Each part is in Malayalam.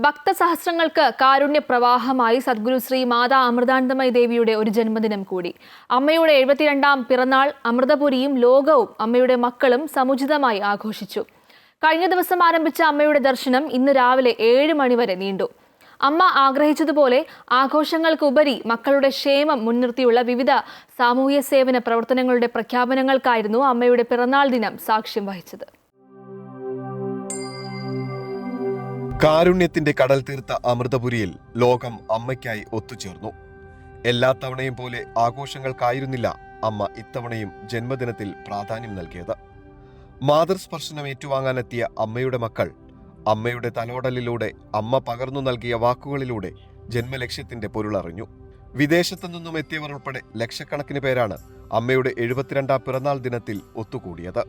ഭക്തസഹസ്രങ്ങൾക്ക് കാരുണ്യപ്രവാഹമായി സദ്ഗുരു ശ്രീ മാതാ അമൃതാനന്ദമയി ദേവിയുടെ ഒരു ജന്മദിനം കൂടി. അമ്മയുടെ 72ാം പിറന്നാൾ അമൃതപുരിയും ലോകവും അമ്മയുടെ മക്കളും സമുചിതമായി ആഘോഷിച്ചു. കഴിഞ്ഞ ദിവസം ആരംഭിച്ച അമ്മയുടെ ദർശനം ഇന്ന് രാവിലെ 7 മണിവരെ നീണ്ടു. അമ്മ ആഗ്രഹിച്ചതുപോലെ ആഘോഷങ്ങൾക്കുപരി മക്കളുടെ ക്ഷേമം മുൻനിർത്തിയുള്ള വിവിധ സാമൂഹ്യ സേവന പ്രവർത്തനങ്ങളുടെ പ്രഖ്യാപനങ്ങൾക്കായിരുന്നു അമ്മയുടെ പിറന്നാൾ ദിനം സാക്ഷ്യം വഹിച്ചത്. കാരുണ്യത്തിന്റെ കടൽ തീർത്ത അമൃതപുരിയിൽ ലോകം അമ്മയ്ക്കായി ഒത്തുചേർന്നു. എല്ലാ തവണയും പോലെ ആഘോഷങ്ങൾക്കായിരുന്നില്ല അമ്മ ഇത്തവണയും ജന്മദിനത്തിൽ പ്രാധാന്യം നൽകിയത്. മാതൃസ്പർശനം ഏറ്റുവാങ്ങാനെത്തിയ അമ്മയുടെ മക്കൾ അമ്മയുടെ തലോടലിലൂടെ അമ്മ പകർന്നു നൽകിയ വാക്കുകളിലൂടെ ജന്മലക്ഷ്യത്തിന്റെ പൊരുളറിഞ്ഞു. വിദേശത്തു നിന്നും എത്തിയവർ ഉൾപ്പെടെ ലക്ഷക്കണക്കിന് പേരാണ് അമ്മയുടെ 72ാം പിറന്നാൾ ദിനത്തിൽ ഒത്തുകൂടിയത്.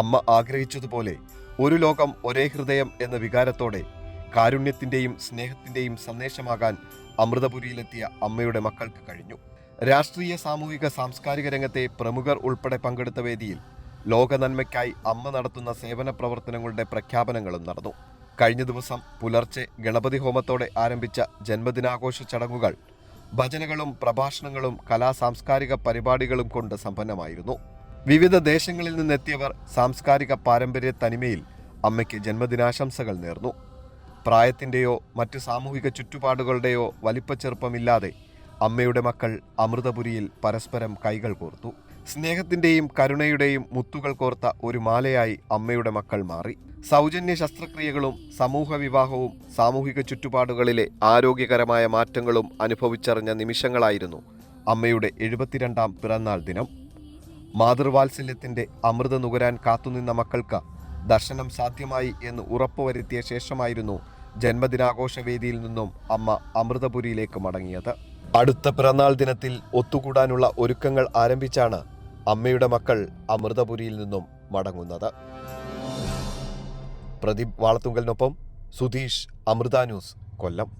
അമ്മ ആഗ്രഹിച്ചതുപോലെ ഒരു ലോകം ഒരേ ഹൃദയം എന്ന വികാരത്തോടെ കാരുണ്യത്തിന്റെയും സ്നേഹത്തിന്റെയും സന്ദേശമാകാൻ അമൃതപുരിയിലെത്തിയ അമ്മയുടെ മക്കൾക്ക് കഴിഞ്ഞു. രാഷ്ട്രീയ, സാമൂഹിക, സാംസ്കാരിക രംഗത്തെ പ്രമുഖർ ഉൾപ്പെടെ പങ്കെടുത്ത വേദിയിൽ ലോക നന്മയ്ക്കായി അമ്മ നടത്തുന്ന സേവന പ്രവർത്തനങ്ങളുടെ പ്രഖ്യാപനങ്ങളും നടന്നു. കഴിഞ്ഞ ദിവസം പുലർച്ചെ ഗണപതി ഹോമത്തോടെ ആരംഭിച്ച ജന്മദിനാഘോഷ ചടങ്ങുകൾ ഭജനകളും പ്രഭാഷണങ്ങളും സാംസ്കാരിക പരിപാടികളും കൊണ്ട് സമ്പന്നമായിരുന്നു. വിവിധ ദേശങ്ങളിൽ നിന്നെത്തിയവർ സാംസ്കാരിക പാരമ്പര്യ തനിമയിൽ അമ്മയ്ക്ക് ജന്മദിനാശംസകൾ നേർന്നു. പ്രായത്തിൻ്റെയോ മറ്റു സാമൂഹിക ചുറ്റുപാടുകളുടെയോ വലിപ്പച്ചെറുപ്പമില്ലാതെ അമ്മയുടെ മക്കൾ അമൃതപുരിയിൽ പരസ്പരം കൈകൾ കോർത്തു. സ്നേഹത്തിൻ്റെയും കരുണയുടെയും മുത്തുകൾ കോർത്ത ഒരു മാലയായി അമ്മയുടെ മക്കൾ മാറി. സൗജന്യ ശസ്ത്രക്രിയകളും സമൂഹ വിവാഹവും സാമൂഹിക ചുറ്റുപാടുകളിലെ ആരോഗ്യകരമായ മാറ്റങ്ങളും അനുഭവിച്ചറിഞ്ഞ നിമിഷങ്ങളായിരുന്നു അമ്മയുടെ 72ാം പിറന്നാൾ ദിനം. മാതൃവാത്സല്യത്തിന്റെ അമൃത നുകരാൻ കാത്തുനിന്ന മക്കൾക്ക് ദർശനം സാധ്യമായി എന്ന് ഉറപ്പുവരുത്തിയ ശേഷമായിരുന്നു ജന്മദിനാഘോഷ വേദിയിൽ നിന്നും അമ്മ അമൃതപുരിയിലേക്ക് മടങ്ങിയത്. അടുത്ത പിറന്നാൾ ദിനത്തിൽ ഒത്തുകൂടാനുള്ള ഒരുക്കങ്ങൾ ആരംഭിച്ചാണ് അമ്മയുടെ മക്കൾ അമൃതപുരിയിൽ നിന്നും മടങ്ങുന്നത്. പ്രദീപ് വാളത്തുങ്കലിനൊപ്പം സുധീഷ്, അമൃത ന്യൂസ്, കൊല്ലം.